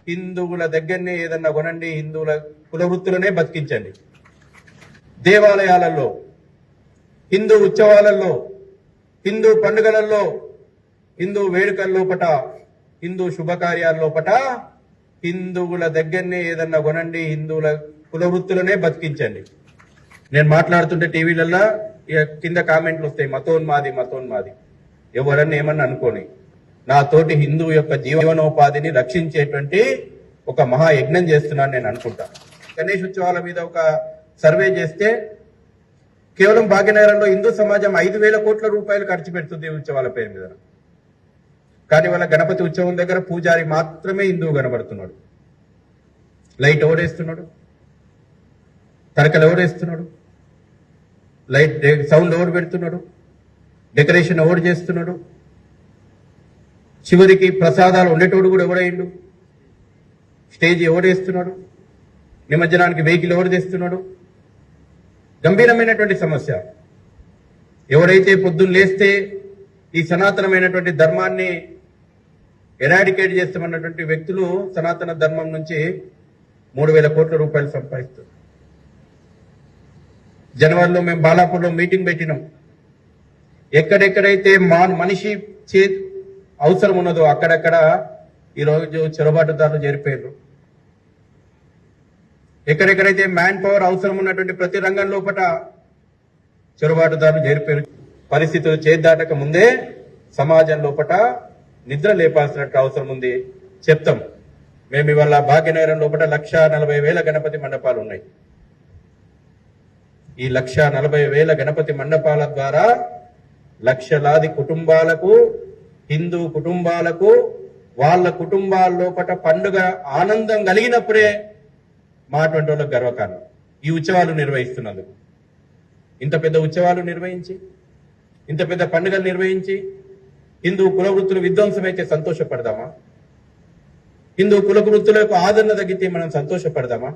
హిందువుల దగ్గరనే ఏదన్నా కొనండి, హిందువుల కుల వృత్తులనే బతికించండి. దేవాలయాలలో, హిందూ ఉత్సవాలలో, హిందూ పండుగలలో, హిందూ వేడుకల లోపట, హిందూ శుభకార్యాల లోపట హిందువుల దగ్గరనే ఏదన్నా కొనండి, హిందువుల కుల వృత్తులనే బతికించండి. నేను మాట్లాడుతుంటే టీవీలలో కింద కామెంట్లు వస్తాయి, మతోన్మాది మతోన్మాది. ఎవరన్నా ఏమన్నా అనుకోని, నా తోటి హిందువు యొక్క జీవనోపాధిని రక్షించేటువంటి ఒక మహాయజ్ఞం చేస్తున్నాను నేను అనుకుంటా. గణేష్ ఉత్సవాల మీద ఒక సర్వే చేస్తే కేవలం భాగ్యనగరంలో హిందూ సమాజం 5,000 కోట్ల రూపాయలు ఖర్చు పెడుతుంది ఉత్సవాల పేరు మీద. కానీ వాళ్ళ గణపతి ఉత్సవం దగ్గర పూజారి మాత్రమే హిందువు కనబడుతున్నాడు. లైట్ ఎవడేస్తున్నాడు, తడకలు ఎవడేస్తున్నాడు, లైట్ సౌండ్ ఎవడు పెడుతున్నాడు, డెకరేషన్ ఎవడు చేస్తున్నాడు, చివరికి ప్రసాదాలు ఉండేటోడు కూడా ఎవడైండు, స్టేజ్ ఎవడేస్తున్నాడు, నిమజ్జనానికి వెహికల్ ఎవడు తెస్తున్నాడు. గంభీరమైనటువంటి సమస్య. ఎవరైతే పొద్దున్న లేస్తే ఈ సనాతనమైనటువంటి ధర్మాన్ని ఎరాడికేట్ చేస్తామన్నటువంటి వ్యక్తులు సనాతన ధర్మం నుంచి 3,000 కోట్ల రూపాయలు సంపాదిస్తారు. జనవరిలో మేము బాలాపూర్లో మీటింగ్ పెట్టినాం. ఎక్కడెక్కడైతే మనిషి అవసరం ఉన్నదో అక్కడక్కడ ఈరోజు చొరబాటుదారులు చేరిపోయారు. ఎక్కడెక్కడైతే మ్యాన్ పవర్ అవసరం ఉన్నటువంటి ప్రతి రంగం లోపల చొరబాటుదారులు చేరిపోయారు. పరిస్థితులు చేద్దాటక ముందే సమాజం లోపల నిద్ర లేపాల్సినట్టు అవసరం ఉంది. చెప్తాం. మేము ఇవాళ భాగ్యనగరం లోపల 1,40,000 గణపతి మండపాలు ఉన్నాయి. ఈ 1,40,000 గణపతి మండపాల ద్వారా లక్షలాది కుటుంబాలకు, హిందూ కుటుంబాలకు, వాళ్ళ కుటుంబాల లోపల పండుగ ఆనందం కలిగినప్పుడే మా అటువంటి వాళ్ళకి గర్వకారణం. ఈ ఉత్సవాలు నిర్వహిస్తున్నందుకు, ఇంత పెద్ద ఉత్సవాలు నిర్వహించి, ఇంత పెద్ద పండుగలు నిర్వహించి హిందూ కుల వృత్తులు విధ్వంసమైతే సంతోషపడదామా? హిందూ కుల వృత్తులకు ఆదరణ తగ్గితే మనం సంతోషపడదామా?